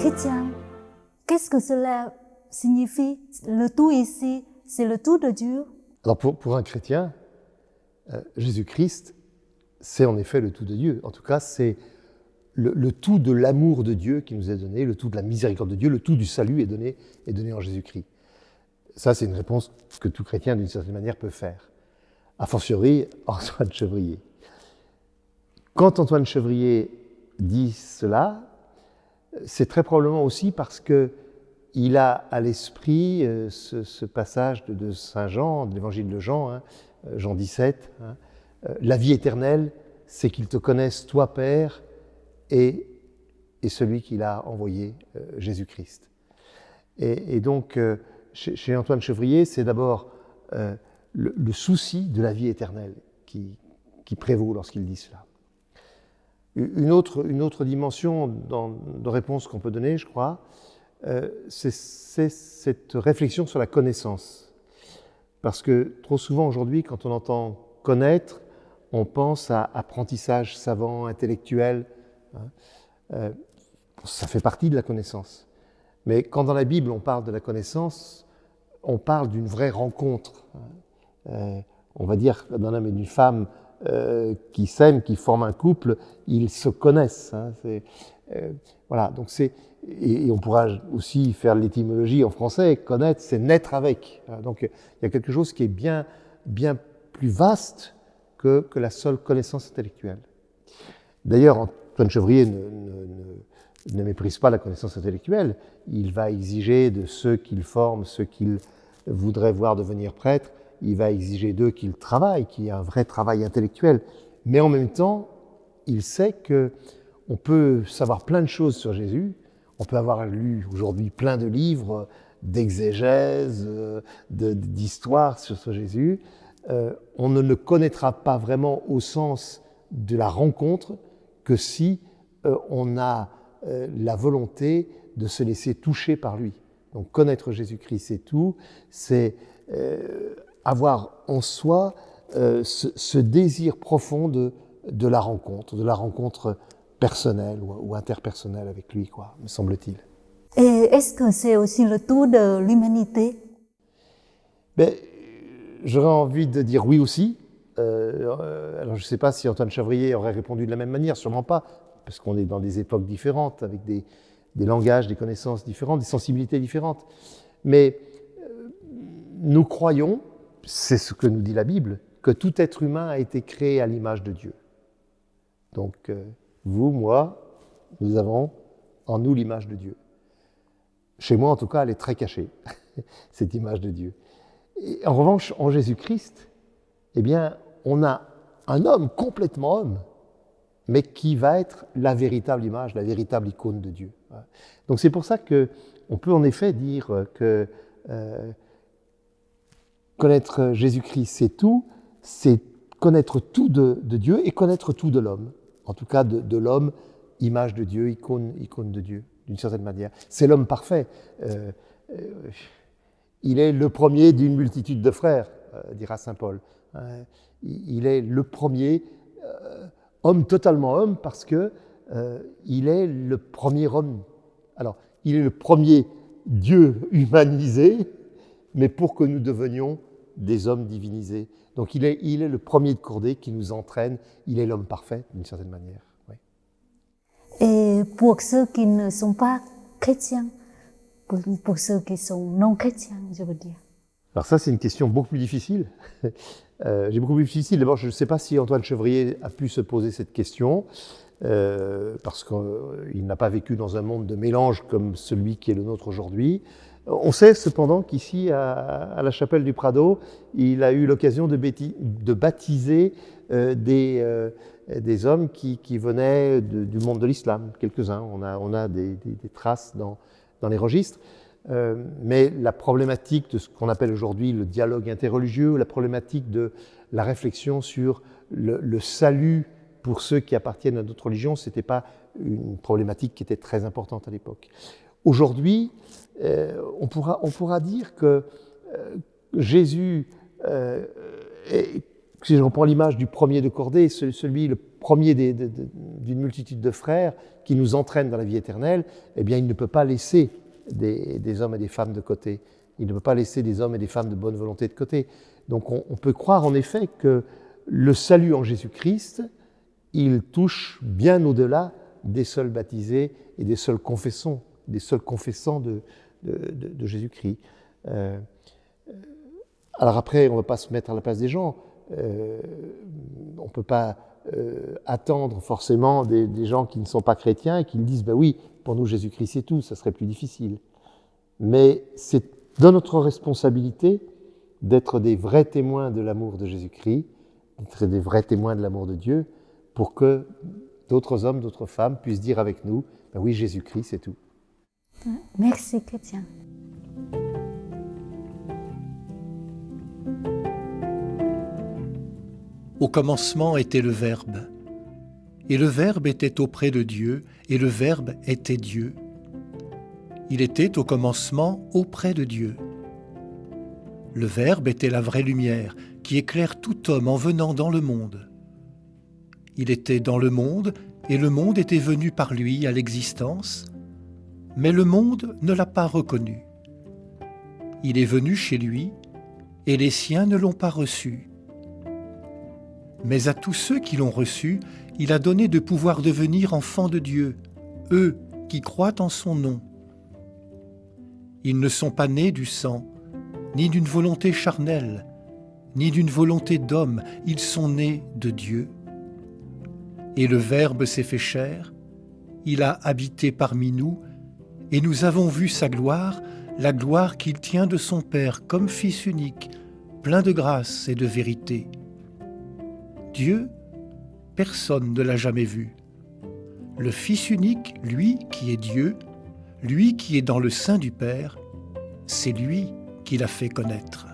chrétien, qu'est-ce que cela signifie? Le tout ici, c'est le tout de Dieu. Alors pour un chrétien, Jésus-Christ, c'est en effet le tout de Dieu. En tout cas, c'est le tout de l'amour de Dieu qui nous est donné, le tout de la miséricorde de Dieu, le tout du salut est donné en Jésus-Christ. Ça, c'est une réponse que tout chrétien, d'une certaine manière, peut faire. A fortiori, Antoine Chevrier. Quand Antoine Chevrier dit cela, c'est très probablement aussi parce qu'il a à l'esprit ce passage de Saint Jean, de l'évangile de Jean, Jean 17, la vie éternelle, c'est qu'ils te connaissent, toi, Père, et celui qu'il a envoyé, Jésus-Christ. Et donc, chez Antoine Chevrier, c'est d'abord le souci de la vie éternelle qui prévaut lorsqu'il dit cela. Une autre dimension de réponse qu'on peut donner, je crois, c'est cette réflexion sur la connaissance. Parce que trop souvent aujourd'hui, quand on entend connaître, on pense à apprentissage savant, intellectuel. Ça fait partie de la connaissance. Mais quand dans la Bible on parle de la connaissance, on parle d'une vraie rencontre. On va dire d'un homme et d'une femme qui s'aiment, qui forment un couple, ils se connaissent. Voilà, donc et on pourra aussi faire l'étymologie en français, connaître, c'est naître avec. Donc il y a quelque chose qui est bien plus vaste que la seule connaissance intellectuelle. D'ailleurs, Antoine Chevrier ne méprise pas la connaissance intellectuelle. Il va exiger de ceux qu'il forme, ceux qu'il voudrait voir devenir prêtres, il va exiger d'eux qu'ils travaillent, qu'il y ait un vrai travail intellectuel. Mais en même temps, il sait qu'on peut savoir plein de choses sur Jésus. On peut avoir lu aujourd'hui plein de livres d'exégèse, d'histoire sur Jésus. On ne le connaîtra pas vraiment au sens de la rencontre que si on a la volonté de se laisser toucher par lui. Donc connaître Jésus-Christ, c'est tout. C'est avoir en soi ce désir profond de la rencontre personnelle ou interpersonnelle avec lui, quoi, me semble-t-il. Et est-ce que c'est aussi le tout de l'humanité? J'aurais envie de dire oui aussi. Alors je ne sais pas si Antoine Chevrier aurait répondu de la même manière, sûrement pas, parce qu'on est dans des époques différentes, avec des langages, des connaissances différentes, des sensibilités différentes. Mais nous croyons, c'est ce que nous dit la Bible, que tout être humain a été créé à l'image de Dieu. Donc vous, moi, nous avons en nous l'image de Dieu. Chez moi, en tout cas, elle est très cachée, cette image de Dieu. Et en revanche, en Jésus-Christ, eh bien, on a un homme complètement homme, mais qui va être la véritable image, la véritable icône de Dieu. Donc c'est pour ça qu'on peut en effet dire que connaître Jésus-Christ, c'est connaître tout de Dieu et connaître tout de l'homme. En tout cas, de l'homme, image de Dieu, icône de Dieu, d'une certaine manière. C'est l'homme parfait. Il est le premier d'une multitude de frères, dira saint Paul. Il est le premier homme totalement homme parce que il est le premier homme. Alors, il est le premier Dieu humanisé, mais pour que nous devenions des hommes divinisés. Donc, il est le premier de cordée qui nous entraîne. Il est l'homme parfait, d'une certaine manière. Oui. Et pour ceux qui ne sont pas chrétiens, pour ceux qui sont non chrétiens, je veux dire. Alors ça, c'est une question beaucoup plus difficile. J'ai beaucoup plus difficile. D'abord, je ne sais pas si Antoine Chevrier a pu se poser cette question, parce qu'il n'a pas vécu dans un monde de mélange comme celui qui est le nôtre aujourd'hui. On sait cependant qu'ici, à la chapelle du Prado, il a eu l'occasion de baptiser des hommes qui venaient du monde de l'islam, quelques-uns. On a des traces dans les registres. Mais la problématique de ce qu'on appelle aujourd'hui le dialogue interreligieux, la problématique de la réflexion sur le salut pour ceux qui appartiennent à d'autres religions, ce n'était pas une problématique qui était très importante à l'époque. Aujourd'hui, on pourra dire que Jésus Si je reprends l'image du premier de cordée, celui le premier d'une multitude de frères qui nous entraîne dans la vie éternelle, eh bien, il ne peut pas laisser des hommes et des femmes de côté. Il ne peut pas laisser des hommes et des femmes de bonne volonté de côté. Donc on peut croire en effet que le salut en Jésus-Christ, il touche bien au-delà des seuls baptisés et des seuls confessants de Jésus-Christ. Alors après, on ne va pas se mettre à la place des gens. On ne peut pas attendre forcément des gens qui ne sont pas chrétiens et qui disent ben oui, pour nous Jésus-Christ c'est tout, ça serait plus difficile. Mais c'est dans notre responsabilité d'être des vrais témoins de l'amour de Jésus-Christ, d'être des vrais témoins de l'amour de Dieu, pour que d'autres hommes, d'autres femmes puissent dire avec nous ben oui, Jésus-Christ c'est tout. Merci chrétien. Au commencement était le Verbe, et le Verbe était auprès de Dieu, et le Verbe était Dieu. Il était au commencement auprès de Dieu. Le Verbe était la vraie lumière qui éclaire tout homme en venant dans le monde. Il était dans le monde, et le monde était venu par lui à l'existence, mais le monde ne l'a pas reconnu. Il est venu chez lui, et les siens ne l'ont pas reçu. Mais à tous ceux qui l'ont reçu, il a donné de pouvoir devenir enfants de Dieu, eux qui croient en son nom. Ils ne sont pas nés du sang, ni d'une volonté charnelle, ni d'une volonté d'homme, ils sont nés de Dieu. Et le Verbe s'est fait chair, il a habité parmi nous, et nous avons vu sa gloire, la gloire qu'il tient de son Père comme Fils unique, plein de grâce et de vérité. Dieu, personne ne l'a jamais vu. Le Fils unique, lui qui est Dieu, lui qui est dans le sein du Père, c'est lui qui l'a fait connaître.